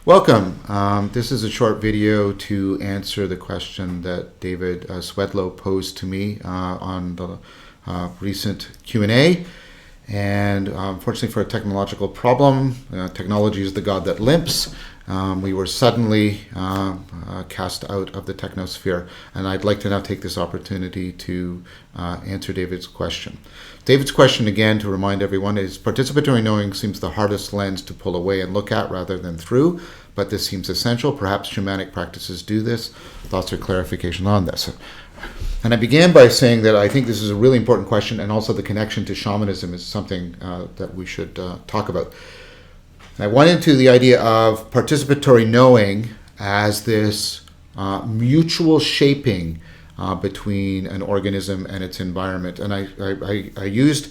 Welcome. This is a short video to answer the question that David Swedlow posed to me on the recent Q&A. And unfortunately for a technological problem, technology is the god that limps. We were suddenly cast out of the technosphere, and I'd like to now take this opportunity to answer David's question. David's question, again, to remind everyone, is participatory knowing seems the hardest lens to pull away and look at rather than through, but this seems essential. Perhaps shamanic practices do this. Thoughts or clarification on this? And I began by saying that I think this is a really important question, and also the connection to shamanism is something that we should talk about. I went into the idea of participatory knowing as this mutual shaping between an organism and its environment. And I used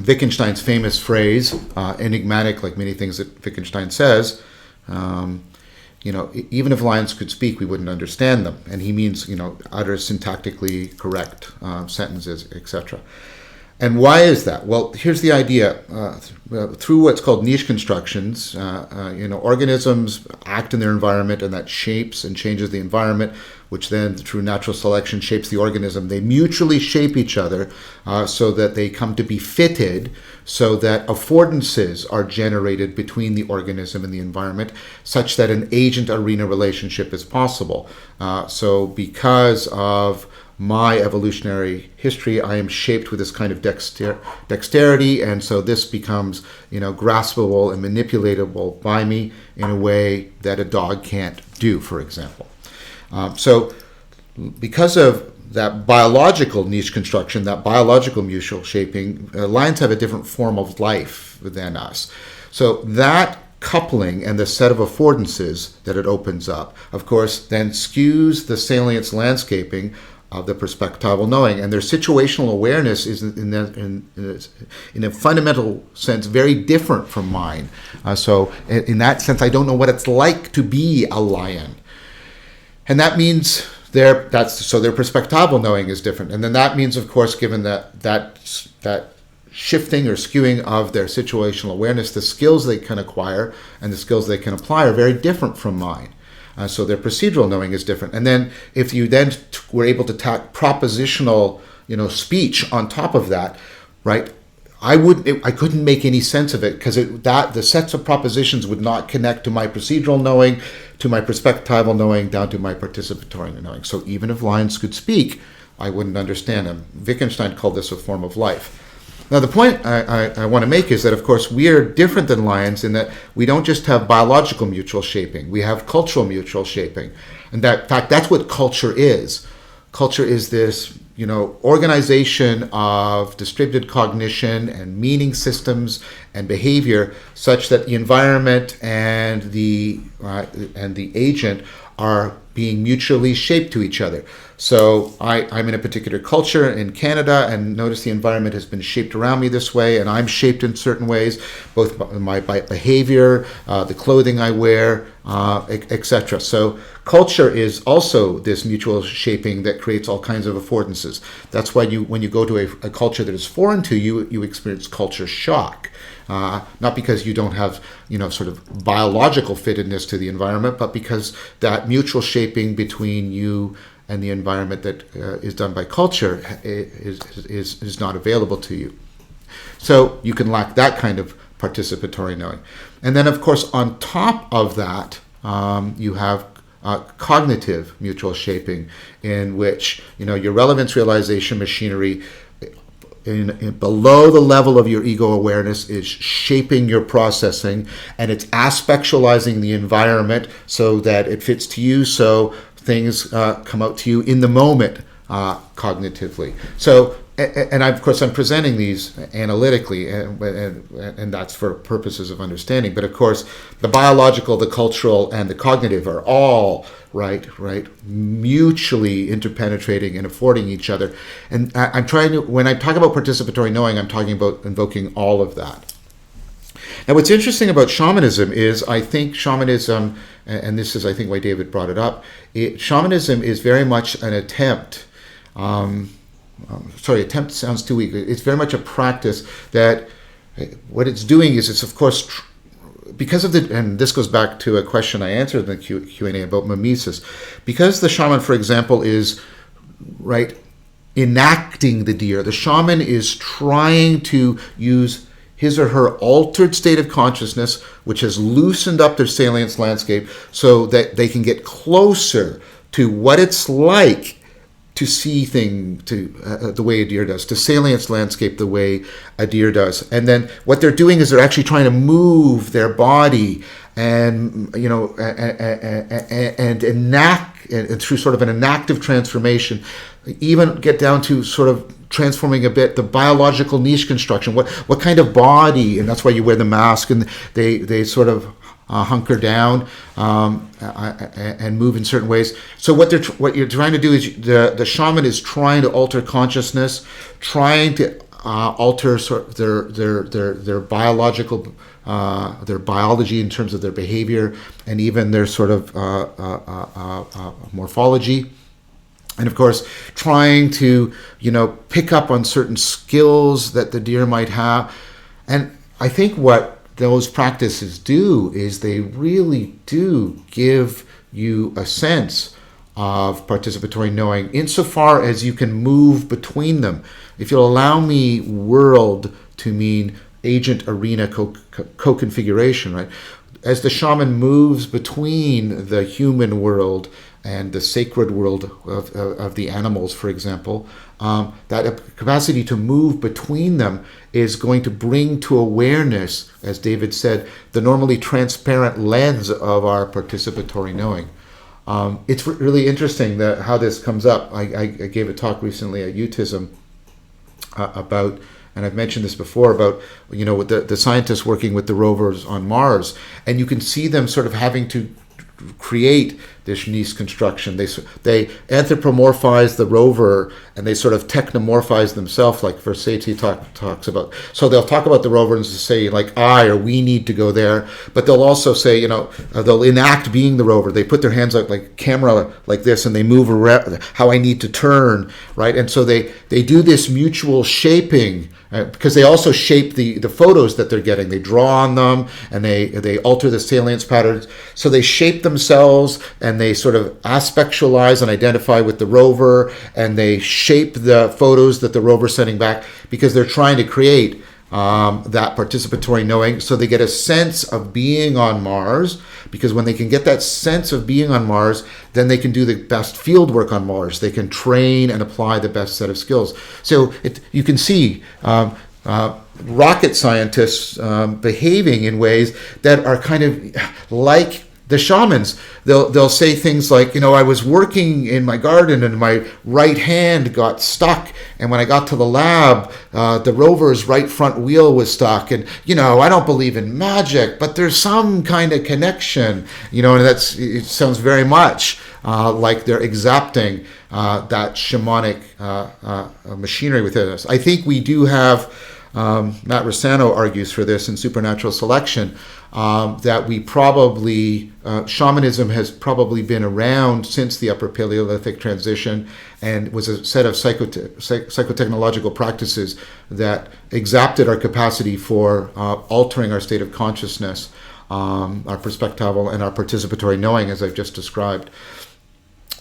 Wittgenstein's famous phrase, enigmatic like many things that Wittgenstein says, even if lions could speak, we wouldn't understand them. And he means, utter syntactically correct sentences, etc. And why is that? Well, here's the idea. Through what's called niche constructions, organisms act in their environment, and that shapes and changes the environment, which then, through natural selection, shapes the organism. They mutually shape each other so that they come to be fitted, so that affordances are generated between the organism and the environment, such that an agent-arena relationship is possible. So because of my evolutionary history, I am shaped with this kind of dexterity, and so this becomes, graspable and manipulatable by me in a way that a dog can't do, for example. So because of that biological niche construction, that biological mutual shaping, lions have a different form of life than us. So that coupling and the set of affordances that it opens up, of course, then skews the salience landscaping of the perspectival knowing, and their situational awareness is in a fundamental sense very different from mine. So in that sense, I don't know what it's like to be a lion, and that means their perspectival knowing is different, and then that means, of course, given that shifting or skewing of their situational awareness, the skills they can acquire and the skills they can apply are very different from mine. So their procedural knowing is different. And then if you then were able to tack propositional, speech on top of that, right? I couldn't make any sense of it because the sets of propositions would not connect to my procedural knowing, to my perspectival knowing, down to my participatory knowing. So even if lions could speak, I wouldn't understand them. Wittgenstein called this a form of life. Now, the point I want to make is that, of course, we are different than lions in that we don't just have biological mutual shaping. We have cultural mutual shaping. And in fact, that's what culture is. Culture is this, organization of distributed cognition and meaning systems and behavior such that the environment and the agent are being mutually shaped to each other. So I'm in a particular culture in Canada, and notice the environment has been shaped around me this way, and I'm shaped in certain ways, both by my behavior, the clothing I wear, etc. So culture is also this mutual shaping that creates all kinds of affordances. That's why when you go to a culture that is foreign to you, you experience culture shock. Not because you don't have, sort of biological fittedness to the environment, but because that mutual shaping between you and the environment that is done by culture is not available to you. So you can lack that kind of participatory knowing. And then, of course, on top of that, you have cognitive mutual shaping, in which, your relevance realization machinery below the level of your ego awareness is shaping your processing, and it's aspectualizing the environment so that it fits to you, so things come out to you in the moment cognitively. So, and of course, I'm presenting these analytically, and that's for purposes of understanding. But of course, the biological, the cultural, and the cognitive are all mutually interpenetrating and affording each other. And I'm trying to, when I talk about participatory knowing, I'm talking about invoking all of that. Now, what's interesting about shamanism is, I think shamanism, and this is, I think, why David brought it up, shamanism is very much an attempt. Attempt sounds too weak. It's very much a practice that what it's doing is it's, of course, because of and this goes back to a question I answered in the Q&A about mimesis, because the shaman, for example, is enacting the deer. The shaman is trying to use his or her altered state of consciousness, which has loosened up their salience landscape, so that they can get closer to what it's like to see things the way a deer does, to salience landscape the way a deer does. And then what they're doing is they're actually trying to move their body and enact, and through sort of an enactive transformation, even get down to sort of transforming a bit the biological niche construction. What kind of body, and that's why you wear the mask, and they sort of hunker down and move in certain ways. So what you're trying to do is the shaman is trying to alter consciousness, trying to alter sort of their biological their biology in terms of their behavior, and even their sort of morphology. And of course, trying to pick up on certain skills that the deer might have. And I think what those practices do is they really do give you a sense of participatory knowing, insofar as you can move between them. If you'll allow me world to mean agent arena co-configuration, right? As the shaman moves between the human world and the sacred world of the animals, for example, that capacity to move between them is going to bring to awareness, as David said, the normally transparent lens of our participatory knowing. It's really interesting how this comes up. I gave a talk recently at UTISM about, and I've mentioned this before, about with the scientists working with the rovers on Mars, and you can see them sort of having to create this niche construction. They anthropomorphize the rover, and they sort of technomorphize themselves, like Vervaeke talks about. So they'll talk about the rover and say like I or we need to go there, but they'll also say they'll enact being the rover. They put their hands out like camera like this, and they move around how I need to turn, right? And so they do this mutual shaping. Because they also shape the photos that they're getting. They draw on them, and they alter the salience patterns. So they shape themselves, and they sort of aspectualize and identify with the rover, and they shape the photos that the rover's sending back, because they're trying to create that participatory knowing, so they get a sense of being on Mars. Because when they can get that sense of being on Mars, then they can do the best field work on Mars. They can train and apply the best set of skills. So you can see rocket scientists behaving in ways that are kind of like the shamans. They'll say things like, I was working in my garden and my right hand got stuck, and when I got to the lab, the rover's right front wheel was stuck, and I don't believe in magic, but there's some kind of connection, and it sounds very much like they're exapting that shamanic machinery within us. I think we do have, Matt Rossano argues for this in Supernatural Selection, that we probably, shamanism has probably been around since the Upper Paleolithic transition, and was a set of psychotechnological practices that exapted our capacity for altering our state of consciousness, our perspectival and our participatory knowing, as I've just described.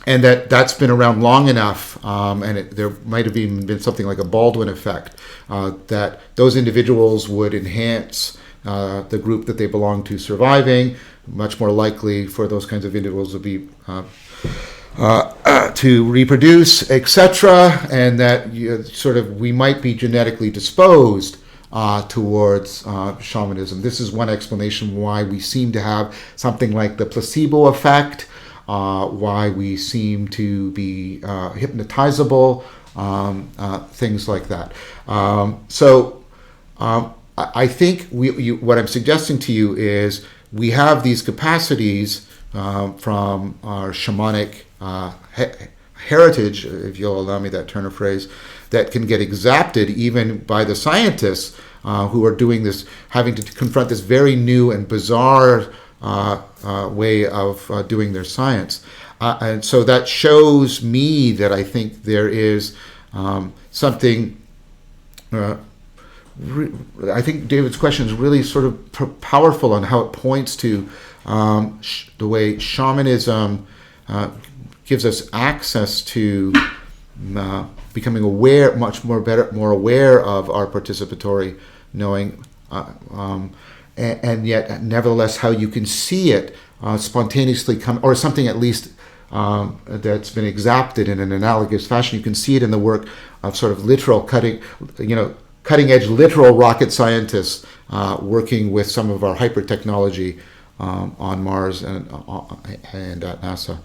And that's been around long enough, and there might have even been something like a Baldwin effect, that those individuals would enhance the group that they belong to surviving. Much more likely for those kinds of individuals to be to reproduce, etc., and that we might be genetically disposed towards shamanism. This is one explanation why we seem to have something like the placebo effect, why we seem to be hypnotizable, things like that. I think what I'm suggesting to you is we have these capacities from our shamanic heritage, if you'll allow me that turn of phrase, that can get exapted even by the scientists who are doing this, having to confront this very new and bizarre way of doing their science. And so that shows me that I think there is something I think David's question is really sort of powerful on how it points to the way shamanism gives us access to becoming aware, more aware of our participatory knowing, and yet nevertheless how you can see it spontaneously come, or something at least that's been exacted in an analogous fashion. You can see it in the work of sort of literal cutting edge literal rocket scientists working with some of our hyper technology on Mars and at NASA.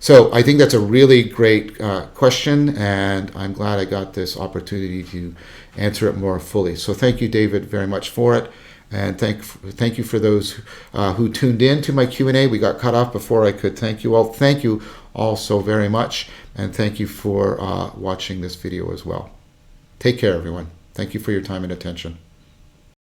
So I think that's a really great question, and I'm glad I got this opportunity to answer it more fully. So thank you, David, very much for it. And thank you for those who tuned in to my Q&A. We got cut off before I could thank you all. Thank you all so very much, and thank you for watching this video as well. Take care, everyone. Thank you for your time and attention.